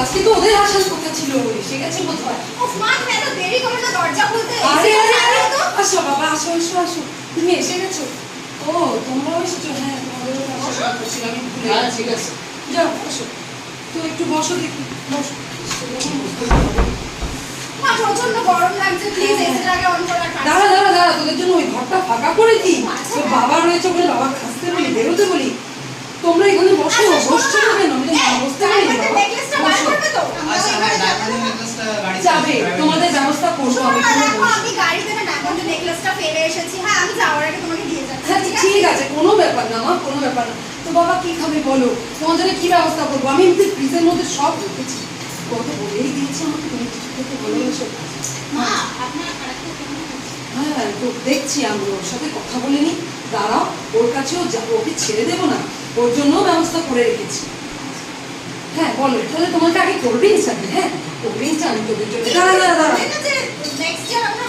আজকে তো ওদের আসার কথা ছিল, এসে গেছে বোধহয়। মা তুমি এত দেরি করে না দরজা খুলতে। আরে আসো বাবা, আসো আসো আসো, তুমি এসে গেছো? ও তোমরাও এসেছো? হ্যাঁ তোমাদেরও আসার কথা ছিল, আমি ভুলে গেছি। ঠিক আছে যাও আসো, তো একটু বসো দেখি, বসো। মা প্রচন্ড গরম লাগছে, প্লিজ এসিটাকে অন করে রাখো। দাঁড়া দাঁড়া দাঁড়া, তোদের জন্য ওই ঘরটা ফাঁকা করে দিই। তোর বাবা রয়েছে বলে বাবা খাসতে বলি, বেরোতে বলি। তোমরা এখানে বসো, বসছো না কেন? আমি তো বসতে পারি না বাবা। নেকলেসটা বার করবে তো? যাবে, তোমাদের ব্যবস্থা করবো আমি। আমি গাড়িতে না ডায়মন্ডের নেকলেসটা ফেলে এসেছি। হ্যাঁ আমি যাওয়ার আগে তোমাকে দিয়ে যাচ্ছি। হ্যাঁ ঠিক আছে, কোনো ব্যাপার না মা, কোনো ব্যাপার না। তো বাবা কি খাবে বলো, তোমার জন্য কি ব্যবস্থা করবো? আমি এমনি ফ্রিজের মধ্যে সব রেখেছি, কত বলেই দিয়েছি আমাকে, তুমি কিছু খেতে ভালোবাসো। মা আপনার আরেকটা কেমন আছে? হ্যাঁ তো দেখছি, আমি ওর সাথে কথা বলে নি, দাঁড়াও ওর কাছেও যাবো, ওকে ছেড়ে দেবো না, ওর জন্যও ব্যবস্থা করে রেখেছি। হ্যাঁ বলো, তাহলে তোমাকে আগে কোল্ড ড্রিঙ্কস চাই? হ্যাঁ কোল্ড ড্রিঙ্কস আমি তোদের জন্য। দাঁড়া দাঁড়া দাঁড়া, নেক্সট ইয়ার আমরা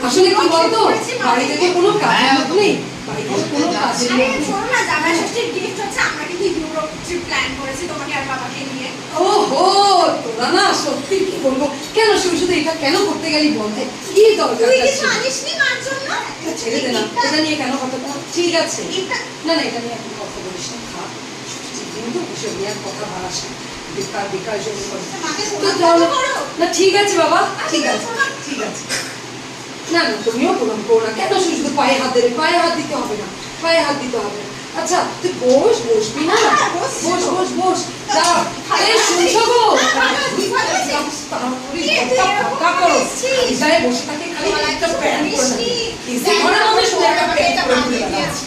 আসলে কি বলতো, বাড়ি থেকে কোনো কাজের লোক নেই, বাড়ি থেকে কোনো কাজের লোক নেই। শোনো না, জামাই ষষ্ঠীর গিফট হচ্ছে আমরা কিন্তু ইউরোপ ট্রিপ প্ল্যান করেছি তোমাকে আর বাবাকে নিয়ে। ওহো, তোরা না সত্যি কি বলবো, কেন শুধু শুধু এটা কেন করতে গেলি বলতে, কি দরকার? তুই কিছু আনিসনি মার জন্য? ছেড়ে দে না, এটা নিয়ে কেন কথা বল? ঠিক আছে না না, এটা নিয়ে এখন কথা বলিস না, খা কিন্তু বসে নিয়ে আর কথা বাড়াস না, বেকার বেকার জন্য তো তাহলে না। ঠিক আছে বাবা, ঠিক আছে ঠিক আছে, না না তুমিও প্রণাম করো না, কেন শুধু শুধু পায়ে হাত দেবে? পায়ে হাত দিতে হবে না, পায়ে হাত দিতে হবে না। আচ্ছা তুই বস, বসবি না? বস বস বস, দাঁড়া। এই শুনছো গো, ফাঁকা করো, গায়ে বসে থাকে খালি একটা প্যান্ট পরে থাকে। এসে ঘরে মধ্যে শুধু একটা প্যান্ট পরে ঘুরে বেড়াচ্ছে।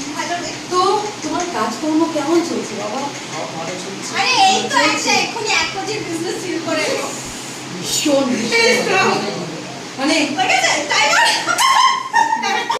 তো তোমার কাজকর্ম কেমন চলছে বাবা? আরে এই তো একটা এক্ষুনি 1 কোটির বিজনেস শুরু করে এলো। ভীষণ মানে